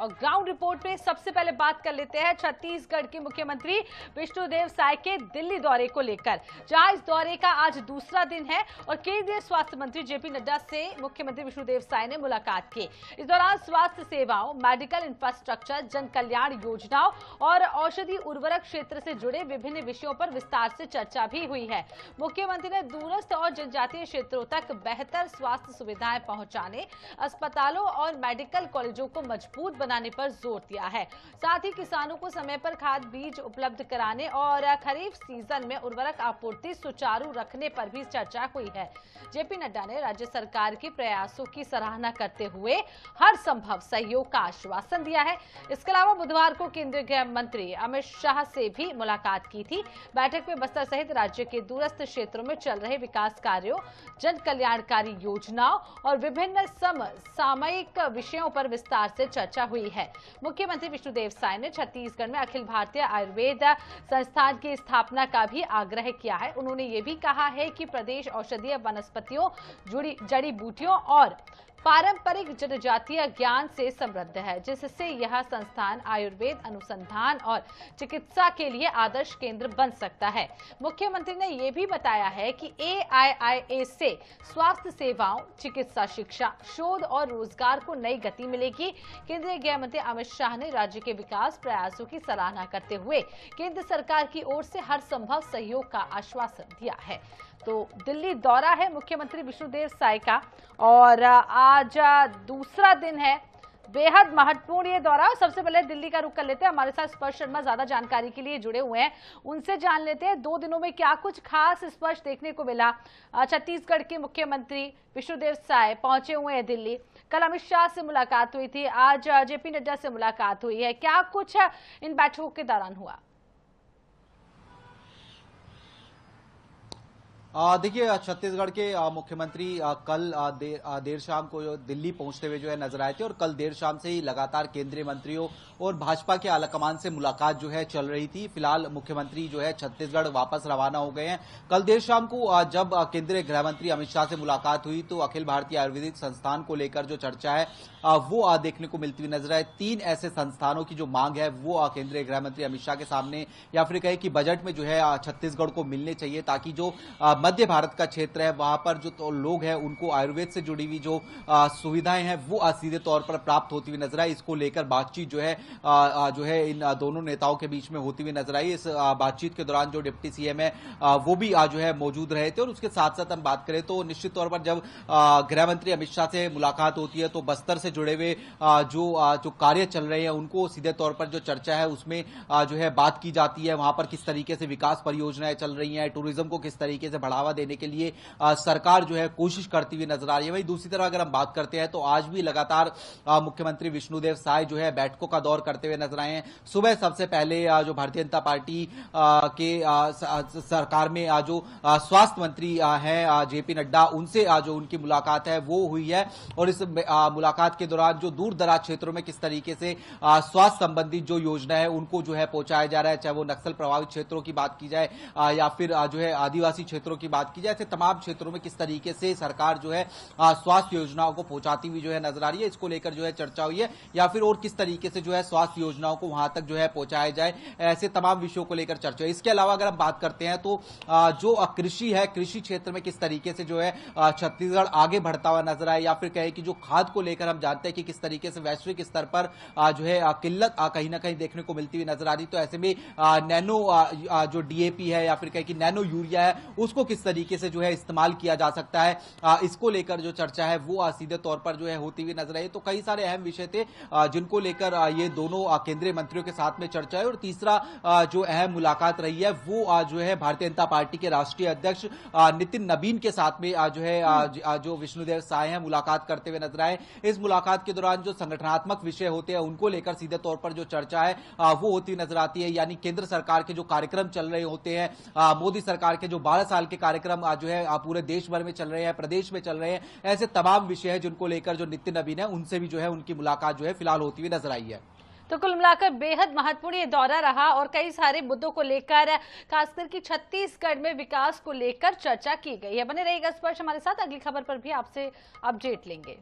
और ground report में सबसे पहले बात कर लेते हैं छत्तीसगढ़ के मुख्यमंत्री विष्णुदेव साय के दिल्ली दौरे को लेकर, जहां इस दौरे का आज दूसरा दिन है और केंद्रीय स्वास्थ्य मंत्री जेपी नड्डा से मुख्यमंत्री विष्णुदेव साय ने मुलाकात की। इस दौरान स्वास्थ्य सेवाओं, मेडिकल इंफ्रास्ट्रक्चर, जन कल्याण योजनाओं और औषधि उर्वरक क्षेत्र से जुड़े विभिन्न विषयों पर विस्तार से चर्चा भी हुई है। मुख्यमंत्री ने दूरस्थ और जनजातीय क्षेत्रों तक बेहतर स्वास्थ्य सुविधाएं पहुंचाने, अस्पतालों और मेडिकल कॉलेजों को मजबूत बनाने पर जोर दिया है। साथ ही किसानों को समय पर खाद बीज उपलब्ध कराने और खरीफ सीजन में उर्वरक आपूर्ति सुचारू रखने पर भी चर्चा हुई है। जेपी नड्डा ने राज्य सरकार के प्रयासों की सराहना करते हुए हर संभव सहयोग का आश्वासन दिया है। इसके अलावा बुधवार को केंद्रीय गृह मंत्री अमित शाह से भी मुलाकात की थी। बैठक में बस्तर सहित राज्य के दूरस्थ क्षेत्रों में चल रहे विकास कार्यों, जन कल्याणकारी योजनाओं और विभिन्न समसामयिक विषयों पर विस्तार से चर्चा हुई है। मुख्यमंत्री विष्णुदेव साय ने छत्तीसगढ़ में अखिल भारतीय आयुर्वेद संस्थान की स्थापना का भी आग्रह किया है। उन्होंने ये भी कहा है कि प्रदेश औषधीय वनस्पतियों, जड़ी बूटियों और पारंपरिक जनजातीय ज्ञान से समृद्ध है, जिससे यह संस्थान आयुर्वेद अनुसंधान और चिकित्सा के लिए आदर्श केंद्र बन सकता है। मुख्यमंत्री ने यह भी बताया है कि AIIA से स्वास्थ्य सेवाओं, चिकित्सा शिक्षा, शोध और रोजगार को नई गति मिलेगी। केंद्रीय गृह मंत्री अमित शाह ने राज्य के विकास प्रयासों की सराहना करते हुए केंद्र सरकार की ओर से हर संभव सहयोग का आश्वासन दिया है। तो दिल्ली दौरा है मुख्यमंत्री विष्णुदेव साय का और आज दूसरा दिन है। बेहद महत्वपूर्ण ये दौरा। सबसे पहले दिल्ली का रुख कर लेते हैं। हमारे साथ स्पर्श शर्मा ज्यादा जानकारी के लिए जुड़े हुए हैं, उनसे जान लेते हैं 2 दिनों में क्या कुछ खास स्पर्श देखने को मिला। छत्तीसगढ़ के मुख्यमंत्री विष्णुदेव साय पहुंचे हुए हैं दिल्ली। कल अमित शाह से मुलाकात हुई थी, आज जेपी नड्डा से मुलाकात हुई है। क्या कुछ इन बैठकों के दौरान हुआ? देखिए, छत्तीसगढ़ के मुख्यमंत्री कल देर शाम को दिल्ली पहुंचते हुए जो है नजर आए थे और कल देर शाम से ही लगातार केंद्रीय मंत्रियों और भाजपा के आलाकमान से मुलाकात जो है चल रही थी। फिलहाल मुख्यमंत्री जो है छत्तीसगढ़ वापस रवाना हो गए हैं। कल देर शाम को जब केंद्रीय गृह मंत्री अमित शाह से मुलाकात हुई तो अखिल भारतीय आयुर्वेदिक संस्थान को लेकर जो चर्चा है वो देखने को मिलती हुई नजर आए। 3 ऐसे संस्थानों की जो मांग है वो केंद्रीय गृह मंत्री अमित शाह के सामने या फिर कहे कि बजट में जो है छत्तीसगढ़ को मिलने चाहिए, ताकि जो मध्य भारत का क्षेत्र है वहां पर जो लोग हैं उनको आयुर्वेद से जुड़ी हुई जो सुविधाएं हैं वो सीधे तौर पर प्राप्त होती हुई नजर आई। इसको लेकर बातचीत जो है इन दोनों नेताओं के बीच में होती हुई नजर आई। इस बातचीत के दौरान जो डिप्टी सीएम है वो भी जो है मौजूद रहे थे। और उसके साथ साथ हम बात करें तो निश्चित तौर पर जब गृह मंत्री अमित शाह से मुलाकात होती है तो बस्तर से जुड़े हुए जो कार्य चल रहे हैं उनको सीधे तौर पर जो चर्चा है उसमें जो है बात की जाती है। वहां पर किस तरीके से विकास परियोजनाएं चल रही हैं, टूरिज्म को किस तरीके से बढ़ावा देने के लिए सरकार जो है कोशिश करती हुई नजर आ रही है। वहीं दूसरी तरफ अगर हम बात करते हैं तो आज भी लगातार मुख्यमंत्री विष्णुदेव साय जो है बैठकों का दौर करते हुए नजर आए हैं। सुबह सबसे पहले जो भारतीय जनता पार्टी के सरकार में जो स्वास्थ्य मंत्री हैं जेपी नड्डा, उनसे जो उनकी मुलाकात है वो हुई है। और इस मुलाकात के दौरान जो दूर दराज क्षेत्रों में किस तरीके से स्वास्थ्य संबंधित जो योजना है उनको जो है पहुंचाया जा रहा है, चाहे वो नक्सल प्रभावित क्षेत्रों की बात की जाए या फिर जो है आदिवासी क्षेत्रों की बात की जाए, ऐसे तमाम क्षेत्रों में किस तरीके से सरकार जो है स्वास्थ्य योजनाओं को पहुंचाती हुई जो है नजर आ रही है, इसको लेकर जो है चर्चा हुई है। या फिर और किस तरीके से जो है स्वास्थ्य योजनाओं को वहां तक जो है पहुंचाया जाए, ऐसे तमाम विषयों को लेकर चर्चा है। इसके अलावा अगर हम बात करते हैं तो जो कृषि है, कृषि क्षेत्र में किस तरीके से जो है छत्तीसगढ़ आगे बढ़ता हुआ नजर आए, या फिर कहे कि जो खाद को लेकर हम जानते हैं कि किस तरीके से वैश्विक स्तर पर जो है किल्लत कहीं ना कहीं देखने को मिलती हुई नजर आ रही, तो ऐसे में नैनो जो DAP है या फिर कहे कि नैनो यूरिया है उसको किस तरीके से जो है इस्तेमाल किया जा सकता है, इसको लेकर जो चर्चा है वो सीधे तौर पर जो है होती हुई नजर आई। तो कई सारे अहम विषय थे जिनको लेकर ये दोनों केंद्रीय मंत्रियों के साथ में चर्चा है। और तीसरा जो अहम मुलाकात रही है वो जो है भारतीय जनता पार्टी के राष्ट्रीय अध्यक्ष नितिन नबीन के साथ में जो है जो विष्णुदेव साय हैं मुलाकात करते हुए नजर आए। इस मुलाकात के दौरान जो संगठनात्मक विषय होते हैं उनको लेकर सीधे तौर पर जो चर्चा है वो होती हुई नजर आती है। यानी केंद्र सरकार के जो कार्यक्रम चल रहे होते हैं, मोदी सरकार के जो 12 साल के कार्यक्रम जो है पूरे देश भर में चल रहे हैं, प्रदेश में चल रहे हैं, ऐसे तमाम विषय हैं जिनको लेकर जो नितिन नबीन है उनसे भी जो है उनकी मुलाकात जो है फिलहाल होती हुई नजर आई है। तो कुल मिलाकर बेहद महत्वपूर्ण ये दौरा रहा और कई सारे मुद्दों को लेकर, खासकर कि छत्तीसगढ़ में विकास को लेकर चर्चा की गई है। बने रहिएगा स्पर्श हमारे साथ, अगली खबर पर भी आपसे अपडेट लेंगे।